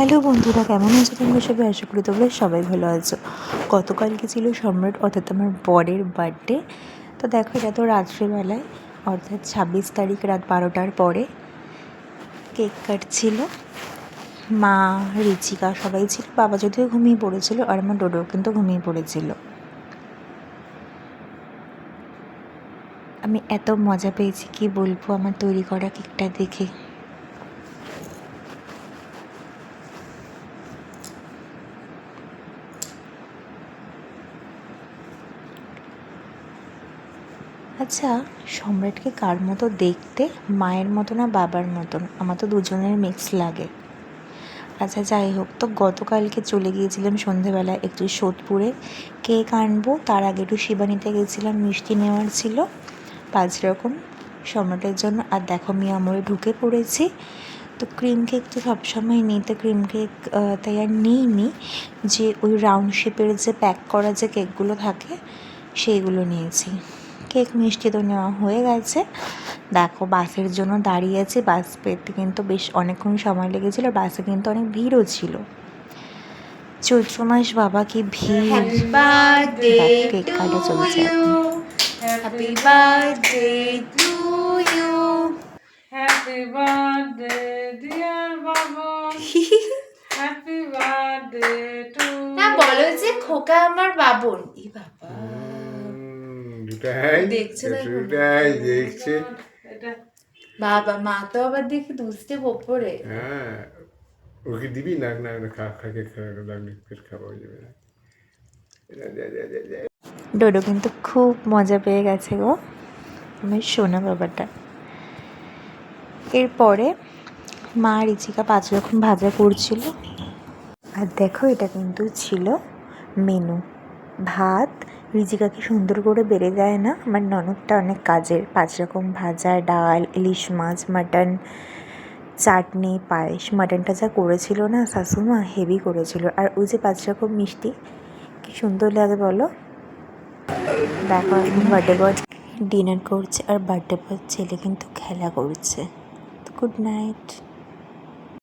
Hello বন্ধুরা, কেমন আছো তোমরা সবাই? আশা করি তোমরা সবাই ভালো আছো। গতকালকে ছিল সম্রাট অর্থাৎ আমার বরের বার্থডে। তো দেখো, এটা তো রাত্রিবেলায় অর্থাৎ 26 তারিখ রাত 12টার পরে কেক কাটছিল। মা, রিচিকা সবাই ছিল। বাবা যদিও ঘুমিয়ে পড়েছিল, আর আমার ডোডো কিন্তু ঘুমিয়ে পড়েছিল। আমি এত মজা পেয়েছি কি বলবো আমার তৈরি করা কেকটা দেখে। আচ্ছা, সম্রাটকে কার মতো দেখতে? মায়ের মতো না বাবার মতন? আমার তো দুজনের মিক্স লাগে। আচ্ছা যাই হোক, তো গতকালকে চলে গিয়েছিলাম সন্ধেবেলা একটু সোদপুরে কেক আনবো। তার আগে একটু শিবানীতে গেছিলাম, মিষ্টি নেওয়ার ছিল 5 রকম সম্রাটের জন্য। আর দেখো মিয়ামরে ঢুকে পড়েছি। তো ক্রিম কেক তো সবসময় নিই, তো ক্রিম কেক তাই আর নিইনি, যে ওই রাউন্ড শেপের যে প্যাক করা যে কেকগুলো থাকে সেইগুলো নিয়েছি। কেক মিষ্টি তো নেওয়া হয়ে গেছে। দেখো বাসের জন্য দাঁড়িয়ে আছি, বাস পেতে কিন্তু বেশ অনেকক্ষণ সময় লেগেছিল। বাসে কিন্তু অনেক ভিড়ও ছিল। চৈত্র মাস বাবা, কি ভিড়! কেক কাটা চলছে এখন। Happy birthday to you, happy birthday dear Babon, happy birthday to. না বলো যে খোকা আমার বাবন। ই বাবা, দেখছে দেখছে বাবা। মা তো আবার দেখি দুষ্টে ওপরে। হ্যাঁ, ওকে দিবি না? না খাকে খাওয়া হয়ে যাবে। ডোডো কিন্তু খুব মজা পেয়ে গেছে গো, আমার সোনা বাবাটা। এরপরে মা রিচিকা 5 রকম ভাজা করছিল। আর দেখো, এটা কিন্তু ছিল মেনু। ভাত, রিচিকাকে সুন্দর করে বেড়ে যায় না, আমার ননদটা অনেক কাজের। 5 রকম ভাজা, ডাল, ইলিশ মাছ, মাটন, চাটনি, পায়েস। মাটনটা যা করেছিল না শাশুমা, হেভি করেছিল। আর ওই যে 5 রকম মিষ্টি, কি সুন্দর লাগে বলো। দেখো এখন বার্থডে বয় ডিনার করছে, আর বার্থডে বয় ছেলে কিন্তু খেলা করছে। Good night.